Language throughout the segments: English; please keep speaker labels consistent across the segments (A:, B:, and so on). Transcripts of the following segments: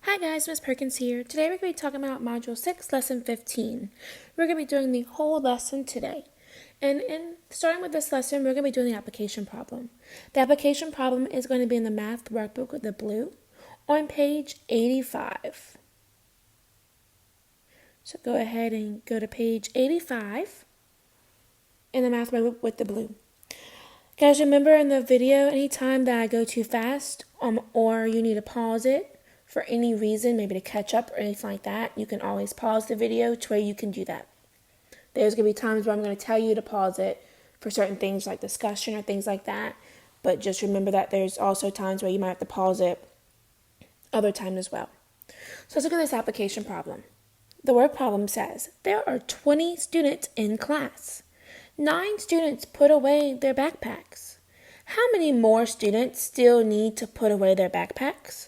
A: Hi guys, Miss Perkins here. Today we're going to be talking about Module 6, Lesson 15. We're going to be doing the whole lesson today. And starting with this lesson, we're going to be doing the application problem. The application problem is going to be in the math workbook with the blue on page 85. So go ahead and go to page 85 in the math workbook with the blue. Guys, remember in the video, anytime that I go too fast or you need to pause it, for any reason, maybe to catch up or anything like that, you can always pause the video to where you can do that. There's going to be times where I'm going to tell you to pause it for certain things like discussion or things like that, but just remember that there's also times where you might have to pause it other times as well. So let's look at this application problem. The word problem says, there are 20 students in class. 9 students put away their backpacks. How many more students still need to put away their backpacks?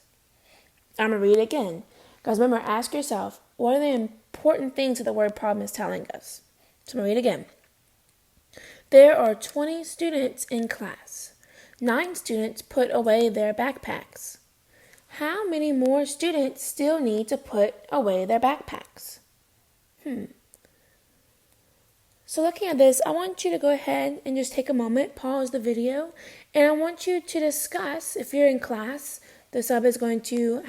A: I'm going to read it again. Guys, remember, ask yourself, what are the important things that the word problem is telling us? So I'm going to read it again. There are 20 students in class. 9 students put away their backpacks. How many more students still need to put away their backpacks? So looking at this, I want you to go ahead and just take a moment, pause the video, and I want you to discuss, if you're in class, the sub is going to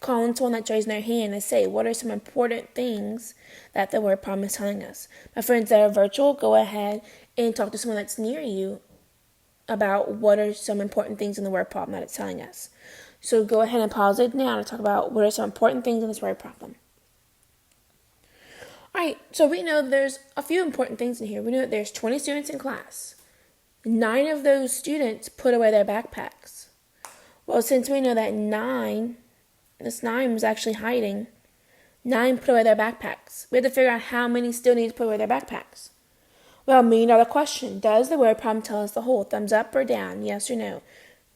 A: call on someone that's raising their hand and say, what are some important things that the word problem is telling us? My friends that are virtual, go ahead and talk to someone that's near you about what are some important things in the word problem that it's telling us. So go ahead and pause it now to talk about what are some important things in this word problem. All right, so we know there's a few important things in here. We know that there's 20 students in class. 9 of those students put away their backpacks. Well, since we know that this 9 was actually hiding, 9 put away their backpacks. We have to figure out how many still need to put away their backpacks. Well, $1,000,000 question. Does the word problem tell us the whole? Thumbs up or down? Yes or no?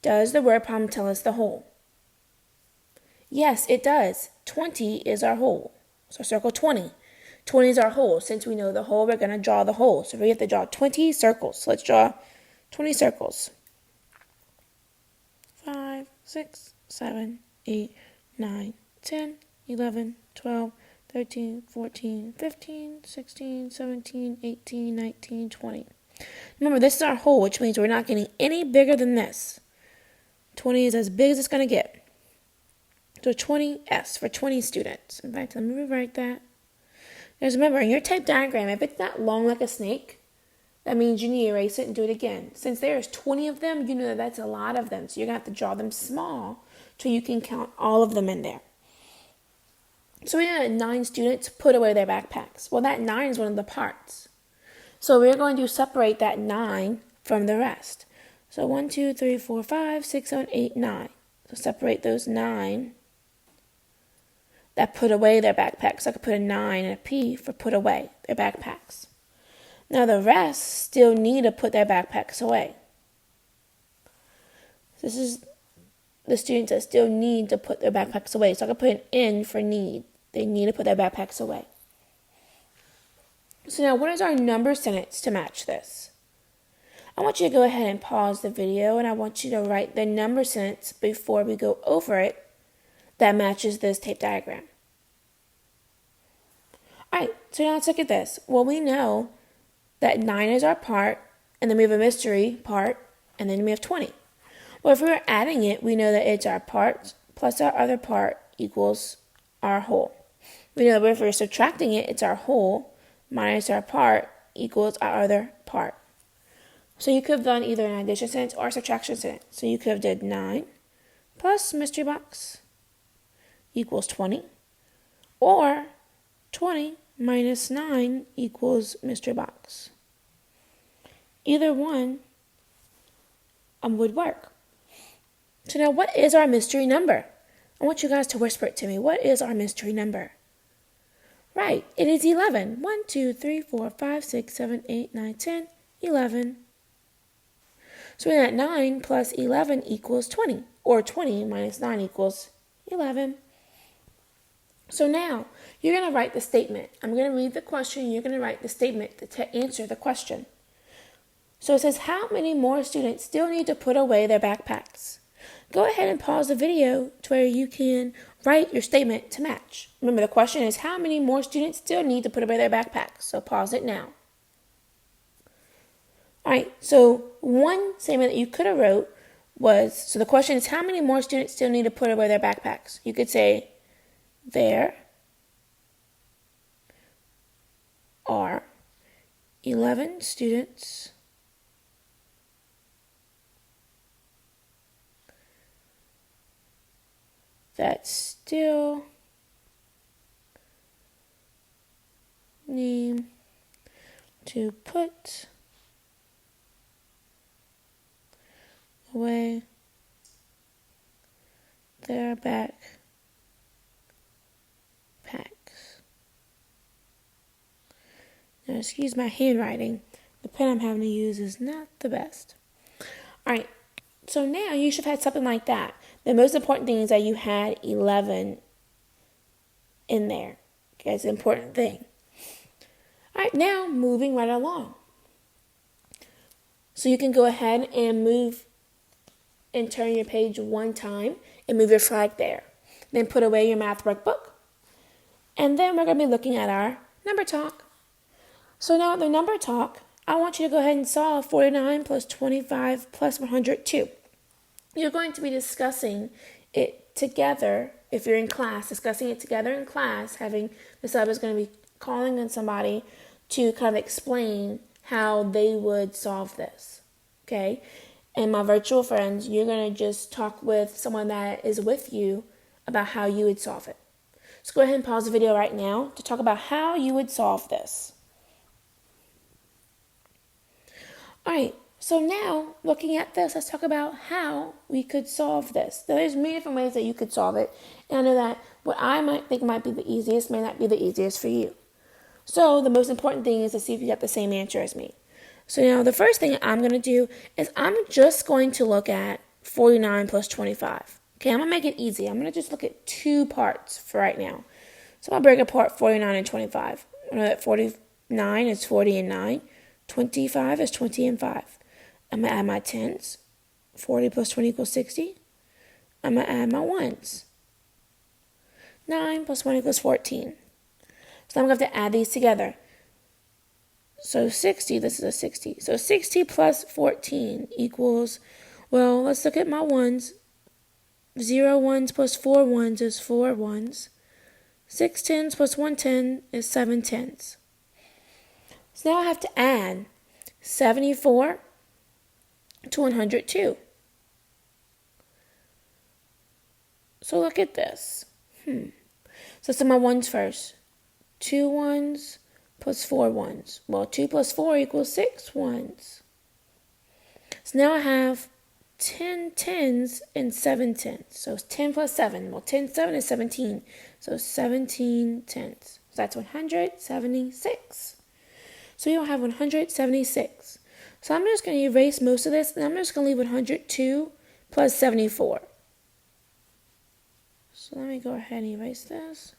A: Does the word problem tell us the whole? Yes, it does. 20 is our whole. So circle 20. 20 is our whole. Since we know the whole, we're going to draw the whole. So we have to draw 20 circles. So let's draw 20 circles. 5, 6, 7, 8, 9, 10, 11, 12, 13, 14, 15, 16, 17, 18, 19, 20. Remember, this is our whole, which means we're not getting any bigger than this. 20 is as big as it's going to get. So 20S for 20 students. In fact, let me rewrite that. Because remember, in your type diagram, if it's not long like a snake, that means you need to erase it and do it again. Since there's 20 of them, you know that that's a lot of them. So you're going to have to draw them small so you can count all of them in there. So we had 9 students put away their backpacks. Well, that 9 is one of the parts. So we're going to separate that 9 from the rest. So 1, 2, 3, 4, 5, 6, 7, 8, 9. So separate those 9 that put away their backpacks. So I could put a 9 and a P for put away their backpacks. Now the rest still need to put their backpacks away. This is the students that still need to put their backpacks away. So I can put an N for need. They need to put their backpacks away. So now what is our number sentence to match this? I want you to go ahead and pause the video and I want you to write the number sentence before we go over it that matches this tape diagram. Alright, so now let's look at this. Well, we know that 9 is our part, and then we have a mystery part, and then we have 20. Well, if we were adding it, we know that it's our part plus our other part equals our whole. We know that if we're subtracting it, it's our whole minus our part equals our other part. So you could have done either an addition sentence or a subtraction sentence. So you could have did 9 plus mystery box equals 20, or 20 minus 9 equals mystery box. Either one would work. So now what is our mystery number? I want you guys to whisper it to me. What is our mystery number? Right, it is 11. 1, 2, 3, 4, 5, 6, 7, 8, 9, 10, 11. So we know that 9 plus 11 equals 20, or 20 minus 9 equals 11. So now, you're going to write the statement. I'm going to read the question, you're going to write the statement to answer the question. So it says, how many more students still need to put away their backpacks? go ahead and pause the video to where you can write your statement to match. Remember, the question is how many more students still need to put away their backpacks? So pause it now. All right, so one statement that you could have wrote was, so the question is how many more students still need to put away their backpacks? You could say, there are 11 students that still need to put away their backpacks. Now, excuse my handwriting. The pen I'm having to use is not the best. All right, so now you should have had something like that. The most important thing is that you had 11 in there. Okay, it's an important thing. All right, now moving right along. So you can go ahead and move and turn your page one time and move your flag there. Then put away your math workbook. And then we're going to be looking at our number talk. So now the number talk, I want you to go ahead and solve 49 plus 25 plus 102. You're going to be discussing it together if you're in class, discussing it together in class, having the sub is going to be calling on somebody to kind of explain how they would solve this, okay? And my virtual friends, you're going to just talk with someone that is with you about how you would solve it. So go ahead and pause the video right now to talk about how you would solve this. All right, so now looking at this, let's talk about how we could solve this. There's many different ways that you could solve it. And I know that what I might think might be the easiest may not be the easiest for you. So the most important thing is to see if you got the same answer as me. So now the first thing I'm going to do is I'm just going to look at 49 plus 25. Okay, I'm going to make it easy. I'm going to just look at two parts for right now. So I'll break apart 49 and 25. I know that 49 is 40 and 9. 25 is 20 and 5. I'm going to add my tens. 40 plus 20 equals 60. I'm going to add my ones. 9 plus 1 equals 14. So I'm going to have to add these together. So 60, this is a 60. So 60 plus 14 equals, well, let's look at my ones. 0 ones plus 4 ones is 4 ones. 6 tens plus 1 10 is 7 tens. So now I have to add 74 to 102. So look at this. So some of my ones first. 2 ones plus 4 ones. Well, 2 plus 4 equals 6 ones. So now I have 10 tens and 7 tens. So 10 plus 7. Well, 10, 7 is 17. So 17 tens. So that's 176. So you'll have 176. So I'm just going to erase most of this, and I'm just going to leave 102 plus 74. So let me go ahead and erase this.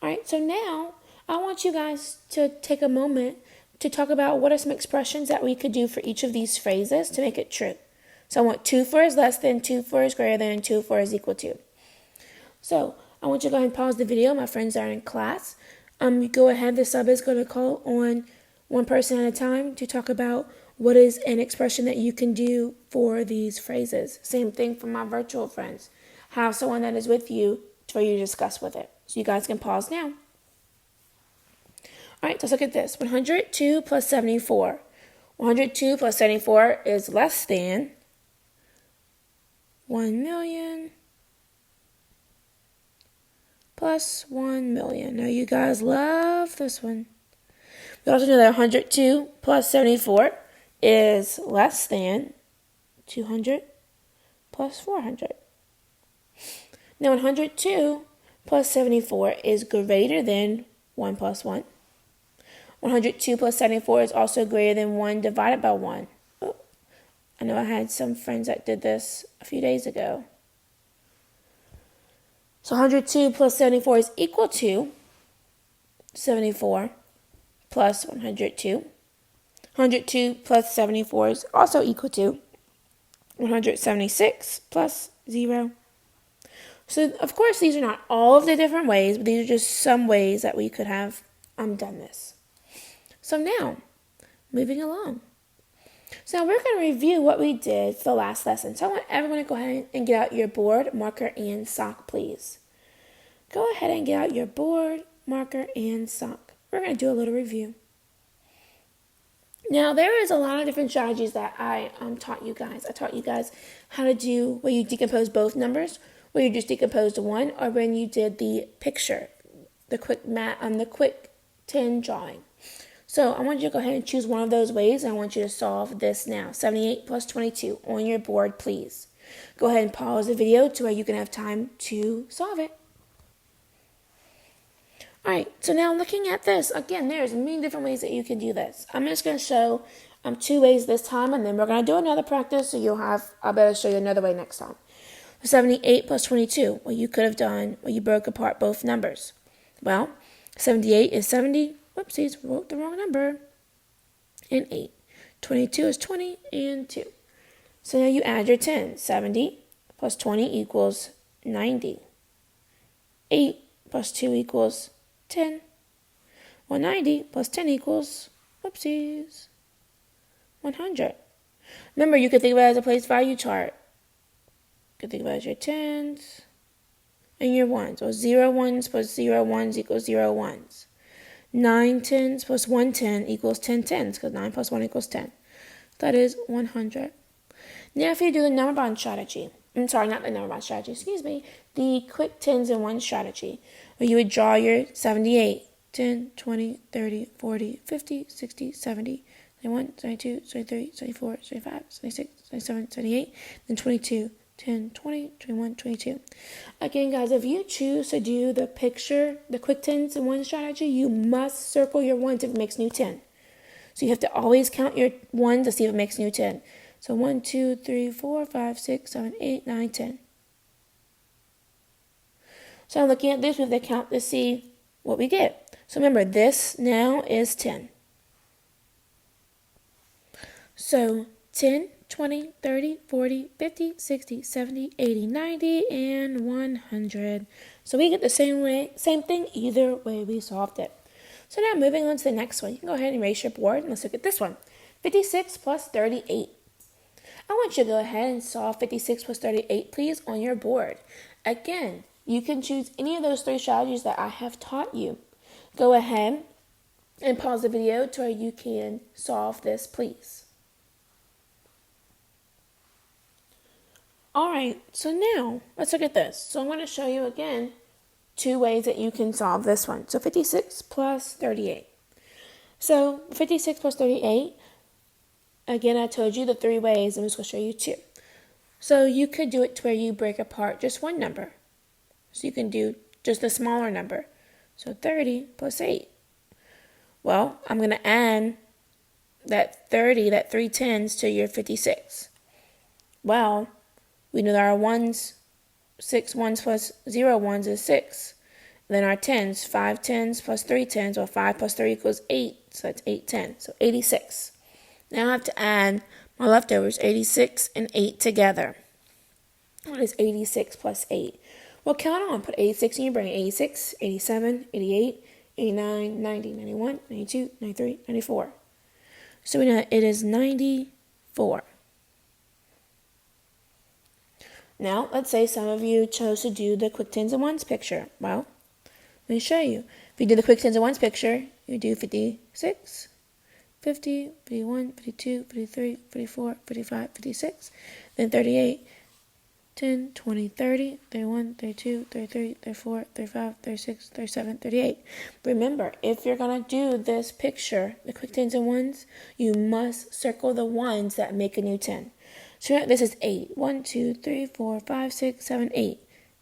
A: All right, so now I want you guys to take a moment to talk about what are some expressions that we could do for each of these phrases to make it true. So I want 2 for is less than, 2 for is greater than, 2 for is equal to. So I want you to go ahead and pause the video. My friends are in class. Go ahead. The sub is going to call on one person at a time to talk about what is an expression that you can do for these phrases. Same thing for my virtual friends. Have someone that is with you for you to discuss with it. So you guys can pause now. All right, let's look at this. 102 plus 74. 102 plus 74 is less than 1 million plus 1 million. Now you guys love this one. We also know that 102 plus 74 is less than 200 plus 400. Now 102 plus 74 is greater than 1 plus 1. 102 plus 74 is also greater than 1 divided by 1. Oh, I know I had some friends that did this a few days ago. So 102 plus 74 is equal to 74 plus 102. 102 plus 74 is also equal to 176 plus 0. So, of course, these are not all of the different ways, but these are just some ways that we could have done this. So now, moving along. So now we're going to review what we did for the last lesson. So I want everyone to go ahead and get out your board, marker, and sock, please. Go ahead and get out your board, marker, and sock. We're going to do a little review. Now, there is a lot of different strategies that I taught you guys. I taught you guys how to do where you decompose both numbers, where you just decomposed one, or when you did the picture, the quick 10 drawing. So I want you to go ahead and choose one of those ways, and I want you to solve this now. 78 plus 22 on your board, please. Go ahead and pause the video to where you can have time to solve it. All right, so now looking at this, again, there's many different ways that you can do this. I'm just going to show 2 ways this time, and then we're going to do another practice, so I'll better show you another way next time. 78 plus 22, well, you could have done, you broke apart both numbers. Well, 78 is 70, whoopsies, wrote the wrong number, and 8. 22 is 20, and 2. So now you add your 10. 70 plus 20 equals 90. 8 plus 2 equals 10. 190 plus 10 equals, whoopsies, 100. Remember, you could think of it as a place value chart. You could think about it as your 10s and your 1s. So 0 1s plus 0 1s equals 0 1s. 9 10s plus 1 10 equals 10 10s, because 9 plus 1 equals 10. That is 100. Now if you do the number bond strategy, not the number bond strategy, the quick 10s and 1 strategy, where you would draw your 78, 10, 20, 30, 40, 50, 60, 70, 71, 72, 73, 74, 75, 76, 77, 78, then 22, 10, 20, 21, 22. Again, guys, if you choose to do the picture, the quick 10s and 1 strategy, you must circle your 1s if it makes new 10. So you have to always count your 1 to see if it makes new 10. So 1, 2, 3, 4, 5, 6, 7, 8, 9, 10. So I'm looking at this, we have to count to see what we get. So remember, this now is 10. So 10, 20, 30, 40, 50, 60, 70, 80, 90, and 100. So we get the same thing either way we solved it. So now moving on to the next one. You can go ahead and erase your board, and let's look at this one. 56 plus 38. I want you to go ahead and solve 56 plus 38, please, on your board. Again, you can choose any of those 3 strategies that I have taught you. Go ahead and pause the video to where you can solve this, please. All right, so now let's look at this. So I'm going to show you again 2 ways that you can solve this one. So 56 plus 38. So 56 plus 38, again, I told you the 3 ways. I'm just going to show you 2. So you could do it to where you break apart just one number. So you can do just a smaller number. So 30 plus 8. Well, I'm going to add that 30, that 3 10s to your 56. Well, we know that our 1s, 6 1s plus 0 1s is 6. Then our 10s, 5 10s plus 3 10s, or 5 plus 3 equals 8. So that's 8 10. So 86. Now I have to add my leftovers, 86 and 8 together. What is 86 plus 8? Well, count on. Put 86 in your brain. 86, 87, 88, 89, 90, 91, 92, 93, 94. So we know it is 94. Now, let's say some of you chose to do the quick 10s and 1s picture. Well, let me show you. If you do the quick 10s and 1s picture, you do 56, 50, 51, 52, 53, 54, 55, 56, then 38, 10, 20, 30, 31, 32, 33, 34, 35, 36, 37, 38. Remember, if you're going to do this picture, the quick 10s and 1s, you must circle the 1s that make a new 10. So this is 8. 1, 2, 3, 4, 5, 6, 7, 8,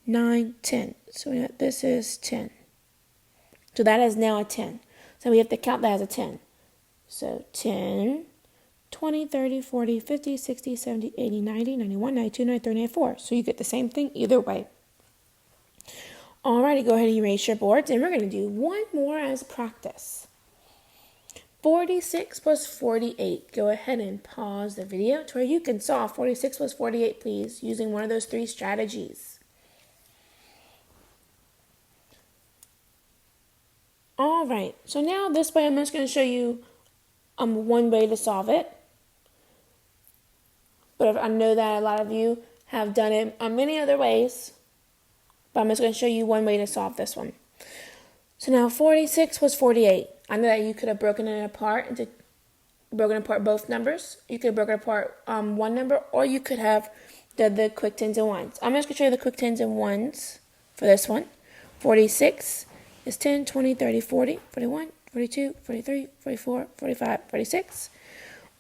A: 9, 10. So this is 10. So that is now a 10. So we have to count that as a 10. So 10, 20, 30, 40, 50, 60, 70, 80, 90, 91, 92, 93, 94. So you get the same thing either way. Alrighty, go ahead and erase your boards. And we're going to do one more as practice. 46 plus 48. Go ahead and pause the video to where you can solve 46 plus 48, please, using one of those three strategies. All right, so now this way I'm just going to show you one way to solve it. But I know that a lot of you have done it many other ways. But I'm just going to show you one way to solve this one. So now 46 plus 48. I know that you could have broken apart both numbers. You could have broken apart one number, or you could have done the quick tens and ones. I'm just going to show you the quick tens and ones for this one. 46 is 10, 20, 30, 40, 41, 42, 43, 44, 45, 46.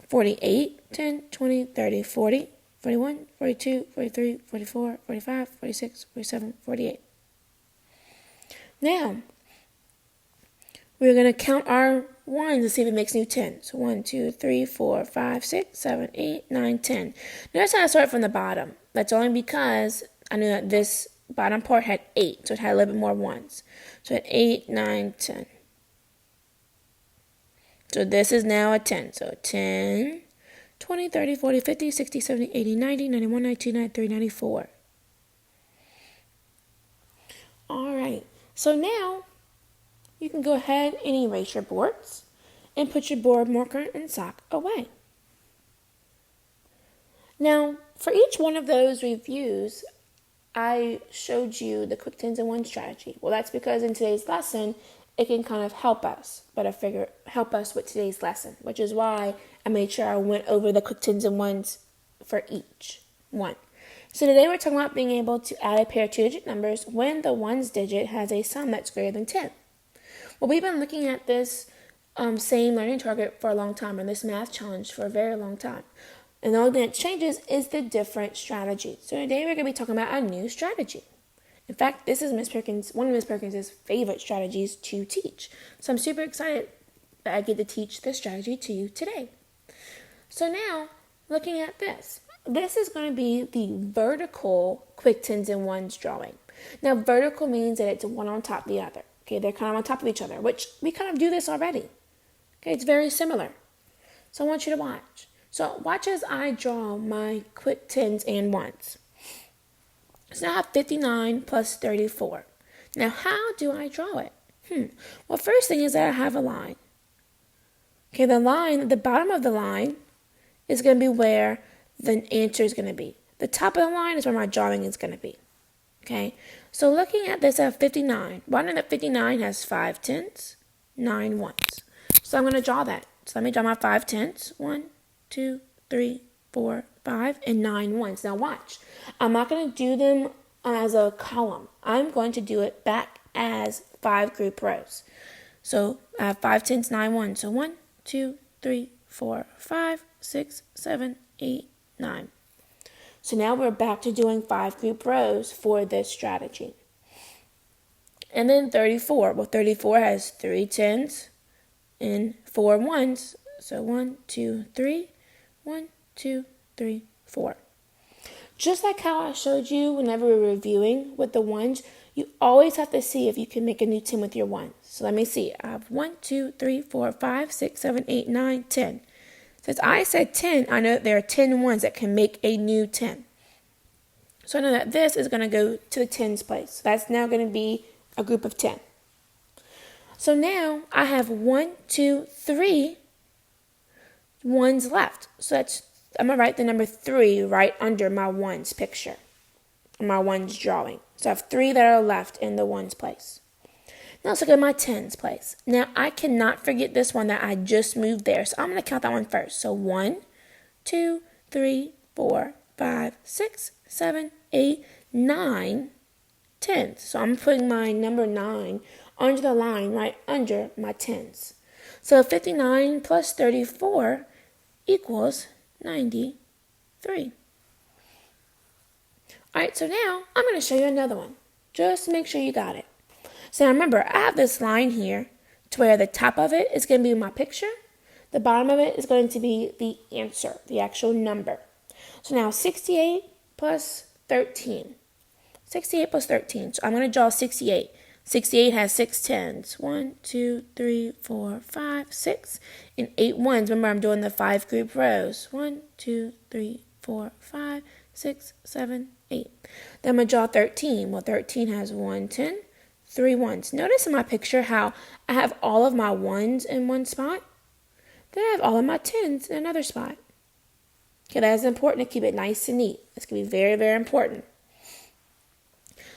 A: 48, 10, 20, 30, 40, 41, 42, 43, 44, 45, 46, 47, 48. Now, we're going to count our ones to see if it makes new 10. So 1, 2, 3, 4, 5, 6, 7, 8, 9, 10. Notice how I start from the bottom. That's only because I knew that this bottom part had 8, so it had a little bit more ones. So it had 8, 9, 10. So this is now a 10. So 10, 20, 30, 40, 50, 60, 70, 80, 90, 91, 92, 93, 94. All right. So now you can go ahead and erase your boards and put your board marker and sock away. Now, for each one of those reviews, I showed you the quick tens and ones strategy. Well, that's because in today's lesson, it can kind of help us with today's lesson, which is why I made sure I went over the quick tens and ones for each one. So today we're talking about being able to add a pair of two-digit numbers when the ones digit has a sum that's greater than 10. Well, we've been looking at this same learning target for a long time, and this math challenge for a very long time. And the only thing that changes is the different strategy. So today we're going to be talking about a new strategy. In fact, this is one of Miss Perkins' favorite strategies to teach. So I'm super excited that I get to teach this strategy to you today. So now, looking at this is going to be the vertical quick tens and ones drawing. Now, vertical means that it's one on top of the other. Okay, they're kind of on top of each other, which we kind of do this already. Okay, it's very similar. So I want you to watch. So watch as I draw my quick tens and ones. So now I have 59 plus 34. Now, how do I draw it? Well, first thing is that I have a line. Okay, the bottom of the line is going to be where the answer is going to be. The top of the line is where my drawing is going to be. Okay, so looking at this, I have 59. Well, I know that 59 has 5 tens, 9 ones. So I'm going to draw that. So let me draw my 5 tens. 1, 2, 3, 4, 5, and 9 ones. Now watch. I'm not going to do them as a column. I'm going to do it back as 5 group rows. So I have 5 tens, 9 ones. So 1, 2, 3, 4, 5, 6, 7, 8, 9. So now we're back to doing 5 group rows for this strategy. And then 34. Well, 34 has 3 tens and 4 ones. So 1, 2, 3, 1, 2, 3, 4. Just like how I showed you whenever we were reviewing with the ones, you always have to see if you can make a new 10 with your ones. So let me see. I have 1, 2, 3, 4, 5, 6, 7, 8, 9, 10. Since I said 10, I know that there are 10 ones that can make a new 10. So I know that this is going to go to the tens place. So that's now going to be a group of 10. So now I have 1, 2, 3 ones left. So I'm going to write the number 3 right under my ones picture, my ones drawing. So I have 3 that are left in the ones place. Now let's look at my tens place. Now I cannot forget this one that I just moved there. So I'm going to count that one first. So 1, 2, 3, 4, 5, 6, 7, 8, 9 tens. So I'm putting my number 9 under the line right under my tens. So 59 plus 34 equals 93. All right, so now I'm going to show you another one, just to make sure you got it. So now remember, I have this line here to where the top of it is going to be my picture. The bottom of it is going to be the answer, the actual number. So now 68 plus 13. 68 plus 13. So I'm going to draw 68. 68 has 6 tens. 1, 2, 3, 4, 5, 6. And 8 ones. Remember, I'm doing the 5 group rows. 1, 2, 3, 4, 5, 6, 7, 8. Then I'm going to draw 13. Well, 13 has 1 10, 3 ones. Notice in my picture how I have all of my ones in one spot. Then I have all of my tens in another spot. Okay, that is important to keep it nice and neat. That's going to be very, very important.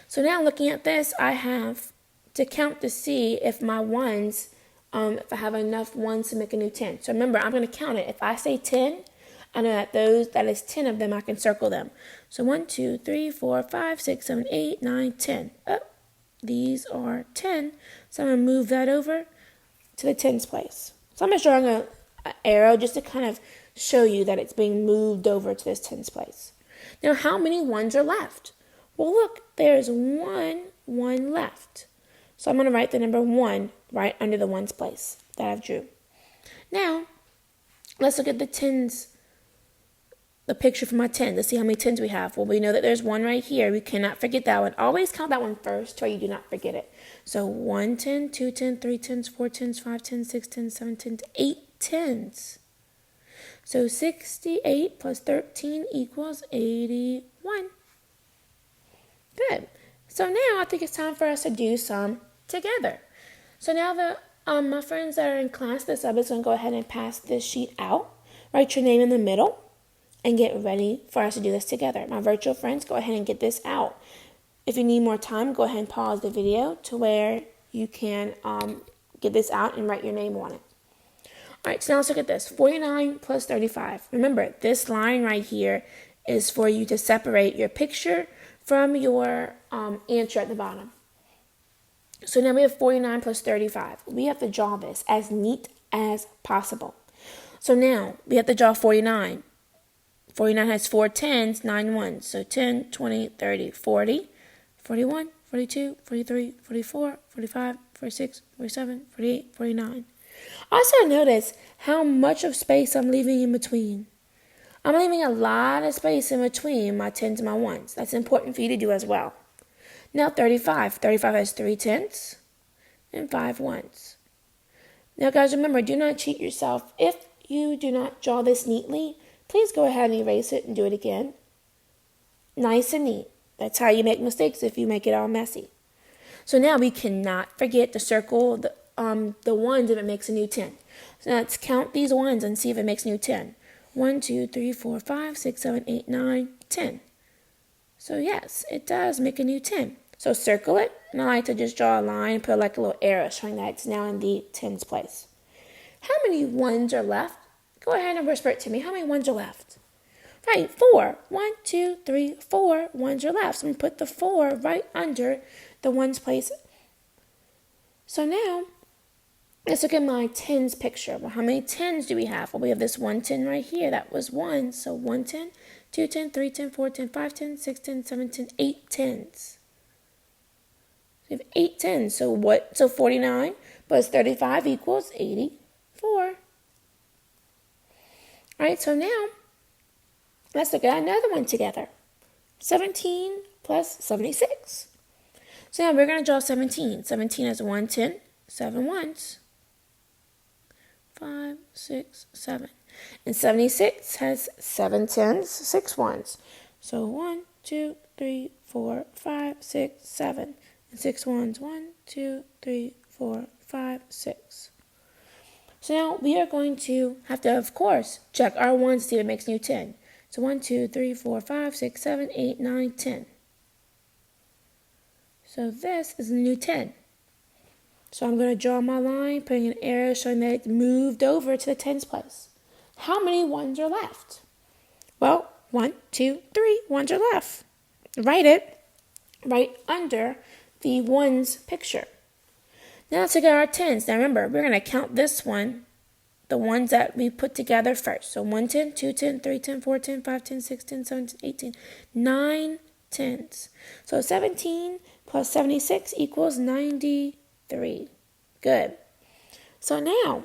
A: So now looking at this, I have to count to see if my ones, if I have enough ones to make a new 10. So remember, I'm going to count it. If I say 10, I know that is 10 of them, I can circle them. So 1, 2, 3, 4, 5, 6, 7, 8, 9, 10. Oh, these are 10. So I'm going to move that over to the tens place. So I'm just drawing an arrow just to kind of show you that it's being moved over to this tens place. Now, how many ones are left? Well, look, there's one left. So I'm going to write the number 1 right under the ones place that I've drew. Now, let's look at the tens, the picture for my 10. Let's see how many tens we have. Well, we know that there's 1 right here. We cannot forget that one. Always count that one first so you do not forget it. So 1 10, 2 10, 3 tens, 4 tens, 5 tens, 6 tens, 7 tens, 8 tens. So 68 plus 13 equals 81. Good. So now I think it's time for us to do some together. So now my friends that are in class this up is going to go ahead and pass this sheet out. Write your name in the middle and get ready for us to do this together. My virtual friends, go ahead and get this out. If you need more time, go ahead and pause the video to where you can get this out and write your name on it. All right, so now let's look at this. 49 plus 35. Remember, this line right here is for you to separate your picture from your answer at the bottom. So now we have 49 plus 35. We have to draw this as neat as possible. So now we have to draw 49. 49 has 4 tens, 9 ones. So 10, 20, 30, 40, 41, 42, 43, 44, 45, 46, 47, 48, 49. Also notice how much of space I'm leaving in between. I'm leaving a lot of space in between my tens and my ones. That's important for you to do as well. Now 35. 35 has 3 tens and 5 ones. Now guys, remember, do not cheat yourself. If you do not draw this neatly, please go ahead and erase it and do it again. Nice and neat. That's how you make mistakes if you make it all messy. So now we cannot forget to circle the ones if it makes a new 10. So now let's count these ones and see if it makes a new 10. 1, 2, 3, 4, 5, 6, 7, 8, 9, 10. So yes, it does make a new 10. So circle it, and I like to just draw a line and put like a little arrow showing that it's now in the tens place. How many ones are left? Go ahead and whisper it to me. How many ones are left? Right, 4. 1, 2, 3, 4 ones are left. So I'm going to put the 4 right under the ones place. So now, let's look at my tens picture. Well, how many tens do we have? Well, we have this 1 10 right here. That was 1. So 1 10, 2 10, 3 10, 4 10, 5 10, 6 10, 7 10, 8 tens. We have 8 tens. So what? So 49 plus 35 equals 84. All right, so now let's look at another one together. 17 plus 76. So now we're going to draw 17. 17 has 1 10, 7 ones. 5, 6, 7. And 76 has 7 tens, 6 ones. So 1, 2, 3, 4, 5, 6, 7. And 6 ones. 1, 2, 3, 4, 5, 6. So now we are going to have to, of course, check our ones to see if it makes a new 10. So 1, 2, 3, 4, 5, 6, 7, 8, 9, 10. So this is a new 10. So I'm going to draw my line, putting an arrow showing that it moved over to the tens place. How many ones are left? Well, 1, 2, 3 ones are left. Write it right under the ones picture. Now let's look at our tens. Now remember, we're going to count this one, the ones that we put together first. So 1 10, 2 10, 3 10, 4 10, 5 10, 6 10, 7 10, 8 10, 9 tens. So 17 plus 76 equals 93. Good. So now,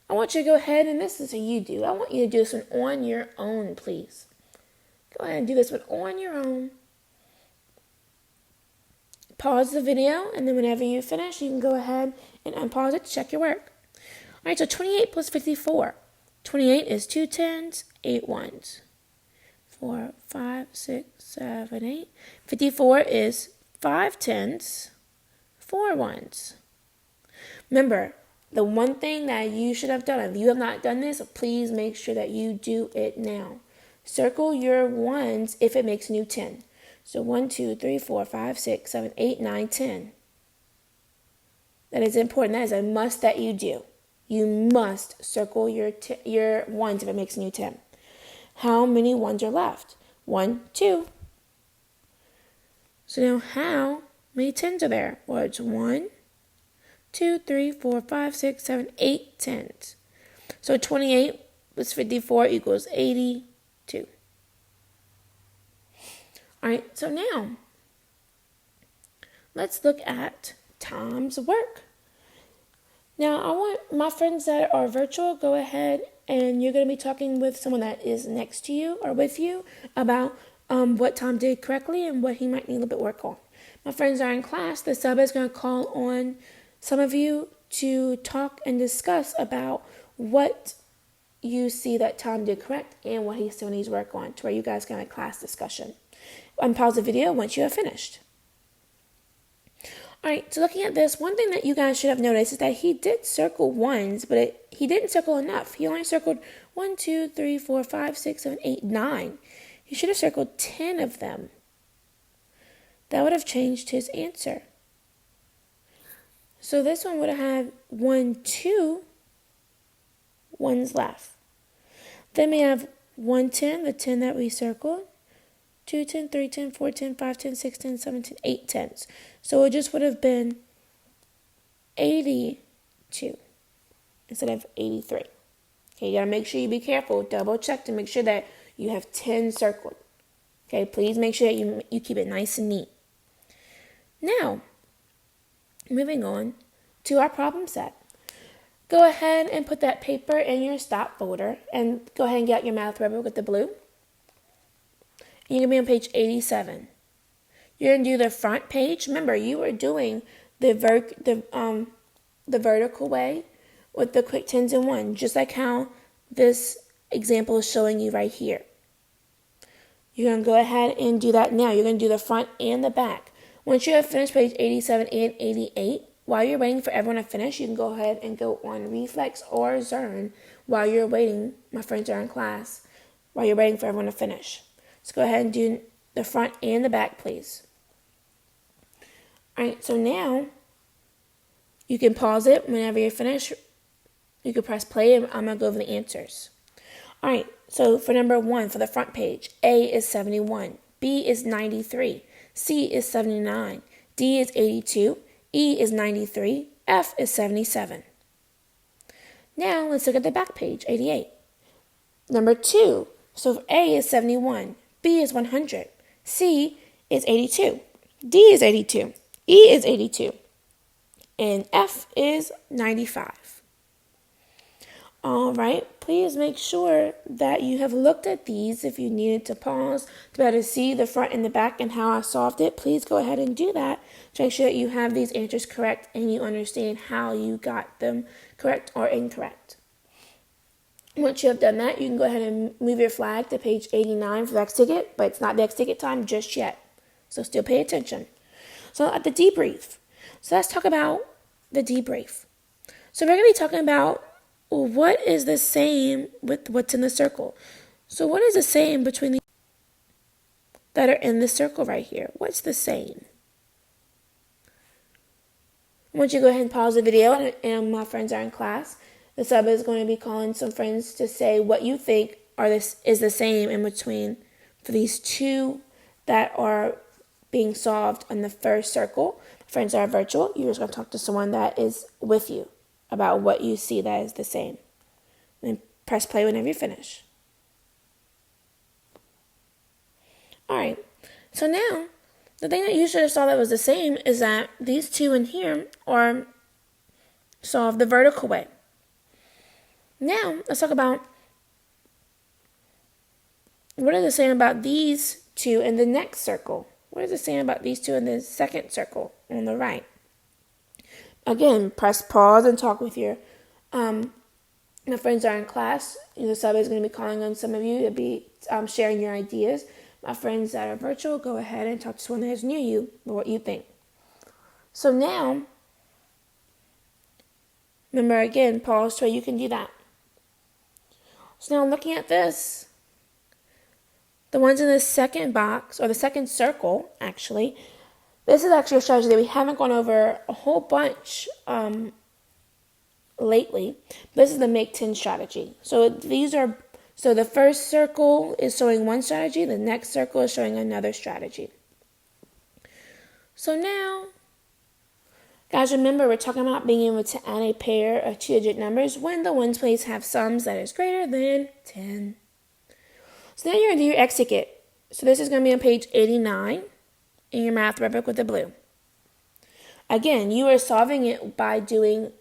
A: I want you to go ahead, and this is what you do. I want you to do this one on your own, please. Go ahead and do this one on your own. pause the video, and then whenever you finish, you can go ahead and unpause it to check your work. All right, so 28 plus 54. 28 is 2 tens, 8 ones. 4, 5, 6, 7, 8. 54 is 5 tens, 4 ones. Remember, the one thing that you should have done, if you have not done this, please make sure that you do it now. Circle your ones if it makes a new 10. So 1, 2, 3, 4, 5, 6, 7, 8, 9, 10. That is important. That is a must that you do. You must circle your ones if it makes a new 10. How many ones are left? 1, 2. So now how many tens are there? Well, it's 1, 2, 3, 4, 5, 6, 7, 8 tens. So 28 plus 54 equals 82. All right, so now let's look at Tom's work. Now, I want my friends that are virtual, go ahead and you're going to be talking with someone that is next to you or with you about what Tom did correctly and what he might need a little bit work on. My friends are in class. The sub is going to call on some of you to talk and discuss about what you see that Tom did correct and what he still needs work on, to where you guys can have a class discussion. Unpause the video once you have finished. All right, so looking at this, one thing that you guys should have noticed is that he did circle ones, but he didn't circle enough. He only circled 1, 2, 3, 4, 5, 6, 7, 8, 9. He should have circled 10 of them. That would have changed his answer. So this one would have had 1, 2 ones left. Then we have 1, 10, the 10 that we circled. 2, 10, 3, 10, 4, 10, 5, 10, 6, 10, 7, 10, 8 tens. So it just would have been 82 instead of 83. Okay, you got to make sure you be careful. Double check to make sure that you have 10 circled. Okay, please make sure that you keep it nice and neat. Now, moving on to our problem set. Go ahead and put that paper in your stop folder and go ahead and get out your math rubber with the blue. And you're going to be on page 87. You're going to do the front page. Remember, you were doing the vertical way with the quick tens and one, just like how this example is showing you right here. You're going to go ahead and do that now. You're going to do the front and the back. Once you have finished page 87 and 88, while you're waiting for everyone to finish, you can go ahead and go on Reflex or Zern while you're waiting. My friends are in class. While you're waiting for everyone to finish. So go ahead and do the front and the back, please. All right, so now you can pause it whenever you're finished. You can press play, and I'm going to go over the answers. All right, so for number 1, for the front page, A is 71, B is 93, C is 79, D is 82, E is 93, F is 77. Now let's look at the back page, 88. Number 2, so A is 71, B is 100, C is 82, D is 82, E is 82, and F is 95. All right, please make sure that you have looked at these. If you needed to pause to be able to see the front and the back and how I solved it, please go ahead and do that to make sure that you have these answers correct and you understand how you got them correct or incorrect. Once you have done that, you can go ahead and move your flag to page 89 for the next ticket, but it's not the next ticket time just yet. So still pay attention. So at the debrief. So let's talk about the debrief. So we're going to be talking about what is the same with what's in the circle. So what is the same between the that are in the circle right here? What's the same? I want you to go ahead and pause the video, and my friends are in class. The sub is going to be calling some friends to say what you think is the same in between for these two that are being solved on the first circle. Friends are virtual. You're just going to talk to someone that is with you about what you see that is the same. And press play whenever you finish. All right. So now, the thing that you should have saw that was the same is that these two in here are solved the vertical way. Now, let's talk about what is the same about these two in the next circle. What is it saying about these two in the second circle on the right? Again, press pause and talk with your my friends are in class. The sub is going to be calling on some of you to be sharing your ideas. My friends that are virtual, go ahead and talk to someone that is near you about what you think. So now, remember again, pause so you can do that. So now looking at this, the ones in the second box, or the second circle, actually, this is actually a strategy that we haven't gone over a whole bunch lately. This is the make 10 strategy. So the first circle is showing one strategy, the next circle is showing another strategy. So now, guys, remember we're talking about being able to add a pair of two-digit numbers when the ones place have sums that is greater than 10. So now you're going to do your exit kit. So this is going to be on page 89 in your math rubric with the blue. Again, you are solving it by doing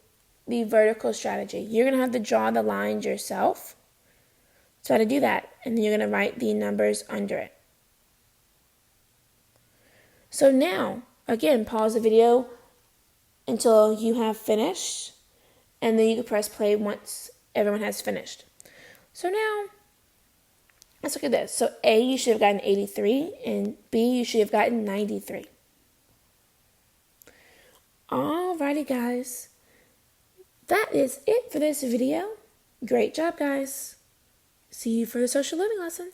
A: the vertical strategy. You're going to have to draw the lines yourself. So how to do that, and then you're going to write the numbers under it. So now, again, pause the video until you have finished, and then you can press play once everyone has finished. So now, let's look at this. So A, you should have gotten 83, and B, you should have gotten 93. Alrighty, guys. That is it for this video. Great job, guys. See you for the social living lesson.